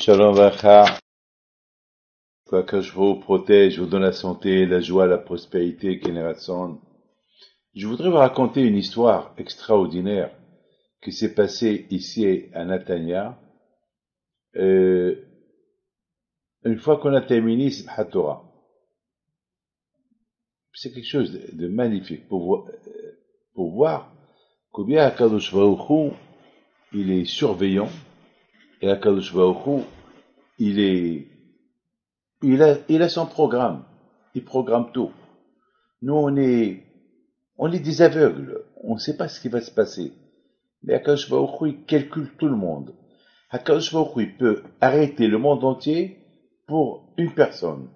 Shalom Vacha, que je vous protège, vous donne la santé, la joie, la prospérité, Keneratson. Je voudrais vous raconter une histoire extraordinaire qui s'est passée ici à Natania, une fois qu'on a terminé Simchat Torah. C'est quelque chose de magnifique pour voir combien Akadosh Baruch Hu, il est surveillant, et Akadosh Baruch Hu, il a son programme. Il programme tout. Nous, on est des aveugles. On ne sait pas ce qui va se passer. Mais Akadosh Baruch Hu, il calcule tout le monde. Akadosh Baruch Hu, il peut arrêter le monde entier pour une personne.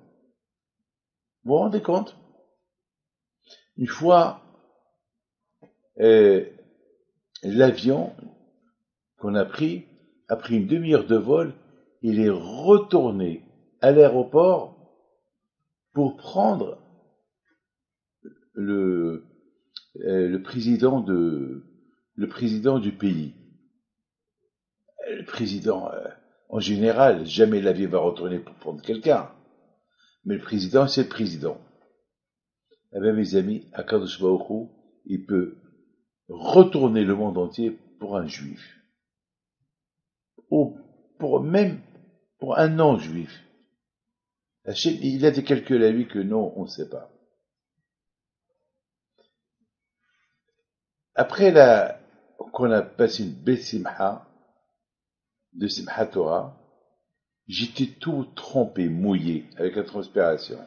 Vous vous rendez compte? Une fois, l'avion qu'on a pris une demi-heure de vol, il est retourné à l'aéroport pour prendre le président du pays. Le président, en général, jamais l'avion va retourner pour prendre quelqu'un. Mais le président, c'est le président. Eh bien, mes amis, Akadosh Baruch Hu, il peut retourner le monde entier pour un juif. Ou même pour un non-juif. Il a des calculs à lui que non, on ne sait pas. Après qu'on a passé une belle simha, de Simchat Torah, j'étais tout trempé, mouillé, avec la transpiration.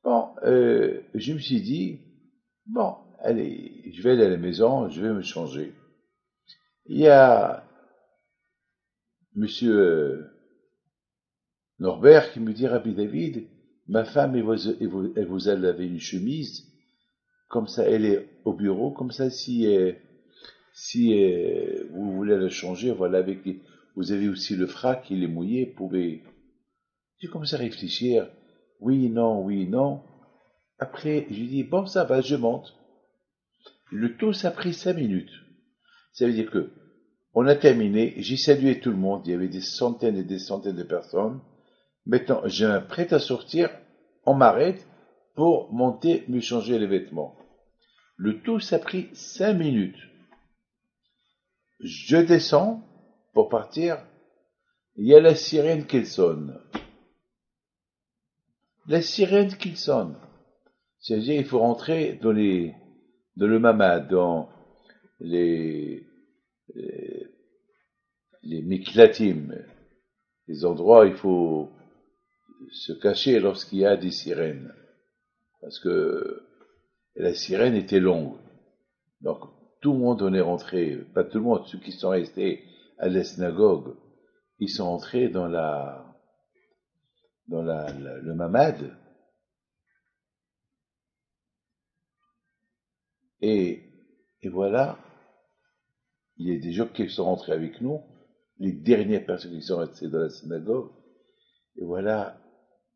Bon, je me suis dit, bon, allez, je vais aller à la maison, je vais me changer. Il y a monsieur Norbert qui me dit, Rabbi David, ma femme, elle vous a lavé une chemise, comme ça, elle est au bureau, comme ça, si vous voulez la changer, voilà, vous avez aussi le frac, il est mouillé, vous pouvez. J'ai commencé à réfléchir, oui, non. Après, j'ai dit, bon, ça va, je monte. Le tout, ça a pris 5 minutes. Ça veut dire que, on a terminé, j'ai salué tout le monde, il y avait des centaines et des centaines de personnes. Maintenant, j'ai un prêt à sortir, on m'arrête pour monter, me changer les vêtements. Le tout, ça a pris 5 minutes. Je descends pour partir, il y a la sirène qui sonne. La sirène qui sonne. C'est-à-dire, il faut rentrer dans le mamad, dans les miklatim, les endroits où il faut se cacher lorsqu'il y a des sirènes. Parce que la sirène était longue. Donc, tout le monde en est rentré, pas tout le monde, ceux qui sont restés à la synagogue, ils sont rentrés dans le mamad. Et voilà, il y a des gens qui sont rentrés avec nous, les dernières personnes qui sont restées dans la synagogue. Et voilà,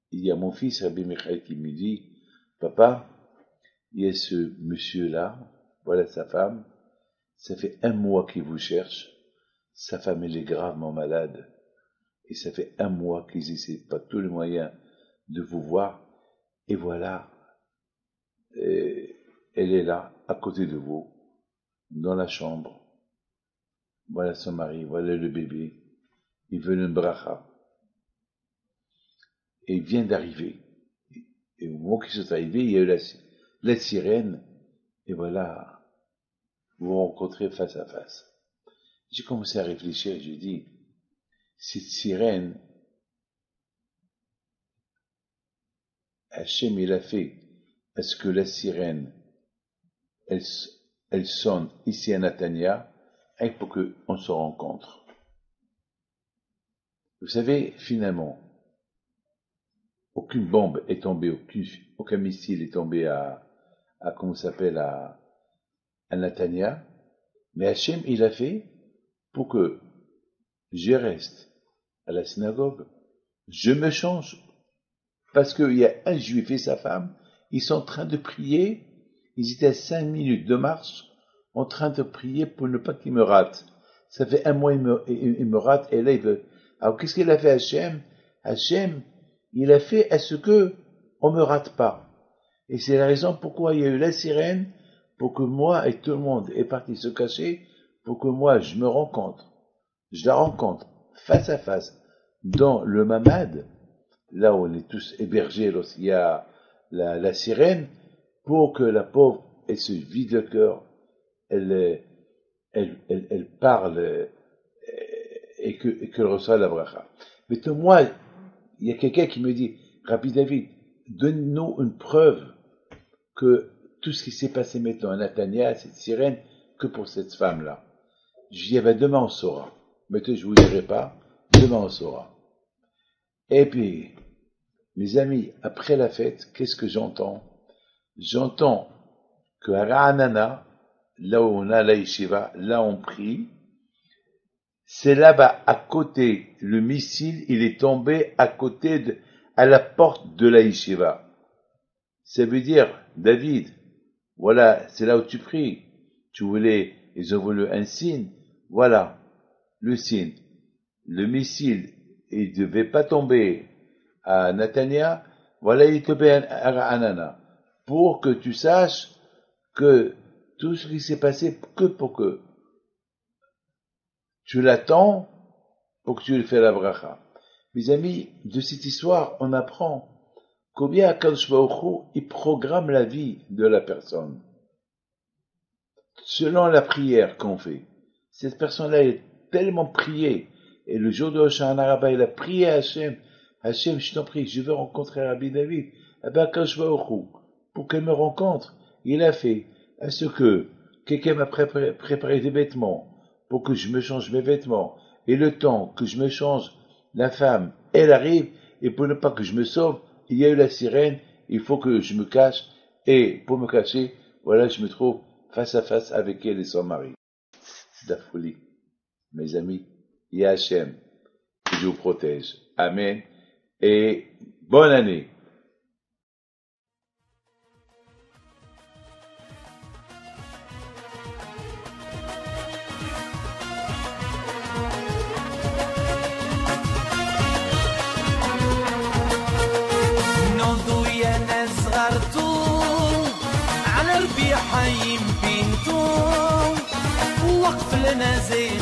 il y a mon fils, Rabbi Michael, qui me dit, papa, il y a ce monsieur-là, voilà sa femme, ça fait 1 mois qu'il vous cherche, sa femme elle est gravement malade, et ça fait 1 mois qu'ils essaient pas tous les moyens de vous voir, et voilà, elle est là, à côté de vous, dans la chambre, voilà son mari, voilà le bébé, il veut une bracha, et il vient d'arriver, et au moment qu'ils sont arrivés, il y a eu la sirène, et voilà, vous vous rencontrez face à face. J'ai commencé à réfléchir, j'ai dit, cette sirène, Hachem, il a fait, est-ce que la sirène, elle sonne ici à Natania, et pour qu'on se rencontre. Vous savez, finalement, aucune bombe est tombée, aucun missile est tombé comment ça s'appelle, à Natania, mais Hachem, il a fait pour que je reste à la synagogue, je me change, parce qu'il y a un juif et sa femme, ils sont en train de prier, ils étaient à 5 minutes de marche, en train de prier pour ne pas qu'il me rate. Ça fait 1 mois, il me rate, et là, Alors qu'est-ce qu'il a fait Hachem? Hachem, il a fait à ce que on me rate pas. Et c'est la raison pourquoi il y a eu la sirène, pour que moi et tout le monde est parti se cacher, pour que moi je me rencontre, je la rencontre face à face dans le mamad, là où on est tous hébergés lorsqu'il y a la sirène, pour que la pauvre, elle se vide le cœur, elle parle et qu'elle reçoit la bracha. Mais moi, il y a quelqu'un qui me dit, Rabbi David, donne-nous une preuve que tout ce qui s'est passé maintenant à Natania, cette sirène, que pour cette femme-là. Je dis, demain on saura. Maintenant, je vous dirai pas, demain on saura. Et puis, mes amis, après la fête, qu'est-ce que j'entends? J'entends que à Ra'anana, là où on a la yeshiva, là on prie, c'est là-bas, à côté, le missile, il est tombé à la porte de la yeshiva. Ça veut dire, David, voilà, c'est là où tu pries. Ils ont voulu un signe, voilà, le signe. Le missile, il ne devait pas tomber à Natania, voilà, il est tombé à Ra'anana. Pour que tu saches que tout ce qui s'est passé, que pour que tu l'attends, pour que tu lui fasses la bracha. Mes amis, de cette histoire, on apprend combien Akadosh Baruch Hu, il programme la vie de la personne. Selon la prière qu'on fait. Cette personne-là est tellement priée. Et le jour de Hoshana Rabbah, il a prié à Hachem. Hachem, je t'en prie, je veux rencontrer Rabbi David. Eh ben, Akadosh Baruch Hu, pour qu'elle me rencontre, il a fait à ce que quelqu'un m'a préparé des vêtements, pour que je me change mes vêtements. Et le temps que je me change, la femme, elle arrive, et pour ne pas que je me sauve, il y a eu la sirène, il faut que je me cache, et pour me cacher, voilà, je me trouve face à face avec elle et son mari. C'est de la folie. Mes amis, il y a Hachem, que je vous protège. Amen. Et bonne année. حيم بنتو وقف لنا زي